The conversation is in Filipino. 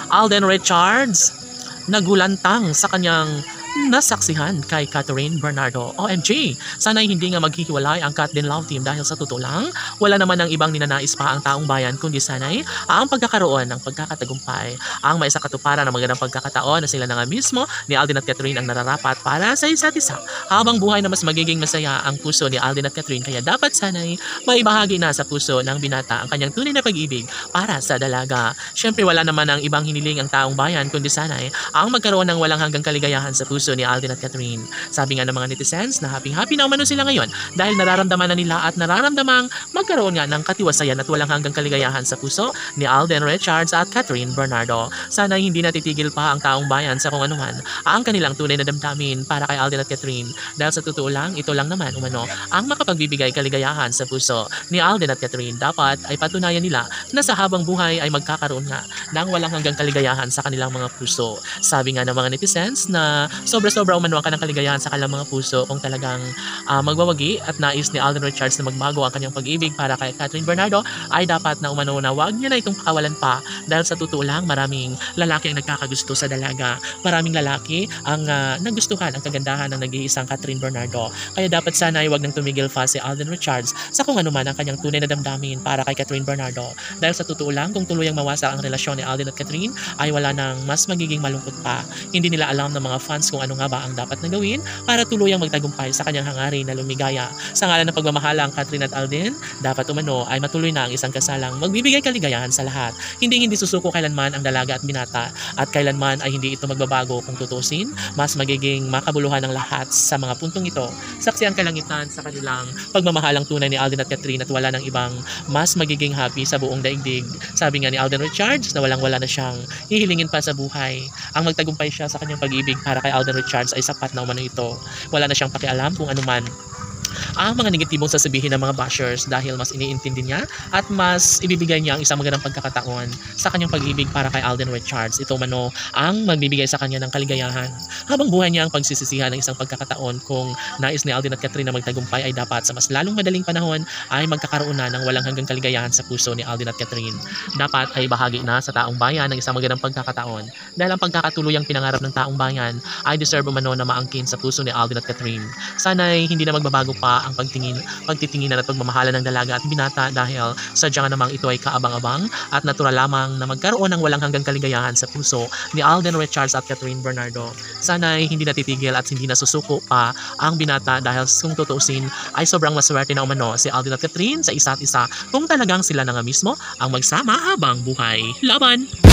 Alden Richards nagulantang sa kanyang nasaksihan kay Catherine Bernardo. OMG! Sana'y hindi nga maghihiwalay ang Cat Din Love Team dahil sa totoo lang, wala naman ng ibang ninanais pa ang taong bayan kundi sana'y ang pagkakaroon ng pagkakatagumpay. Ang maisakatuparan ng magandang pagkakataon na sila na nga mismo ni Alden at Catherine ang nararapat para sa isa't isa. Habang buhay na mas magiging masaya ang puso ni Alden at Catherine, kaya dapat sana'y maibahagi na sa puso ng binata ang kanyang tunay na pag-ibig para sa dalaga. Siyempre wala naman ang ibang hiniling ang taong bayan kundi sana'y ang magkaroon ng walang hanggang kaligayahan sa puso ni Alden at Catherine. Sabi nga ng mga netizens na happy-happy na umano sila ngayon dahil nararamdaman na nila at nararamdamang magkaroon nga ng katiwasayan at walang hanggang kaligayahan sa puso ni Alden Richards at Catherine Bernardo. Sana hindi natitigil pa ang taong bayan sa kung anuman ang kanilang tunay na damdamin para kay Alden at Catherine dahil sa totoo lang, ito lang naman umano ang makapagbibigay kaligayahan sa puso ni Alden at Catherine. Dapat ay patunayan nila na sa habang buhay ay magkakaroon nga ng walang hanggang kaligayahan sa kanilang mga puso. Sabi nga ng mga netizens na sobra-sobra umano ang kanang kaligayahan sa kanilang mga puso kung talagang magwawagi at nais ni Alden Richards na magbago ang kanyang pag-ibig para kay Catherine Bernardo, ay dapat na umano na wag niya na itong pakawalan pa dahil sa totoo lang maraming lalaki ang nagkakagusto sa dalaga. Maraming lalaki ang nagustuhan ang kagandahan ng nag-iisang Catherine Bernardo. Kaya dapat sana ay wag nang tumigil pa si Alden Richards sa kung ano man ang kanyang tunay na damdamin para kay Catherine Bernardo. Dahil sa totoo lang kung tuluyang mawasak ang relasyon ni Alden at Catherine ay wala nang mas magiging malungkot pa. Hindi nila alam ng mga fans kung ano nga ba ang dapat na gawin para tuluyang magtagumpay sa kanyang hangarin na lumigaya. Sa ngalan ng pagmamahala ang Catherine at Alden, dapat umano ay matuloy na ang isang kasalang magbibigay kaligayahan sa lahat. Hindi susuko kailanman ang dalaga at binata at kailanman ay hindi ito magbabago kung tutusin. Mas magiging makabuluhan ng lahat sa mga puntong ito. Saksi ang kalangitan sa kanilang pagmamahalang tunay ni Alden at Catherine at wala ng ibang mas magiging happy sa buong daigdig. Sabi nga ni Alden Richards na walang-wala na siyang hihilingin pa sa buhay. Ang magtagumpay siya sa kanyang pag-ibig para kay Alden Richards ay sapat na umano ito. Wala na siyang pakialam kung ano man ang mga negatibong sasabihin ng mga bashers dahil mas iniintindi niya at mas ibibigay niya ang isang magandang pagkakataon sa kanyang pag-ibig para kay Alden Richards. Ito mano ang magbibigay sa kanya ng kaligayahan. Habang buhay niya ang pagsisisihan ng isang pagkakataon kung nais ni Alden at Catherine na magtagumpay ay dapat sa mas lalong madaling panahon ay magkakaroon na ng walang hanggang kaligayahan sa puso ni Alden at Catherine. Dapat ay bahagi na sa taong bayan ng isang magandang pagkakataon dahil ang pagkakatuluyang pinangarap ng taong bayan ay deserve umano na maangkin sa puso ni Alden at Catherine. Sana'y hindi na magbabago pa ang pagtitinginan at pagmamahala ng dalaga at binata dahil sadyang namang ito ay kaabang-abang at natural lamang na magkaroon ng walang hanggang kaligayahan sa puso ni Alden Richards at Catherine Bernardo. Sana'y hindi natitigil at hindi nasusuko pa ang binata dahil kung tutuusin ay sobrang maswerte na umano si Alden at Catherine sa isa't isa kung talagang sila na nga mismo ang magsama habang buhay. Laban!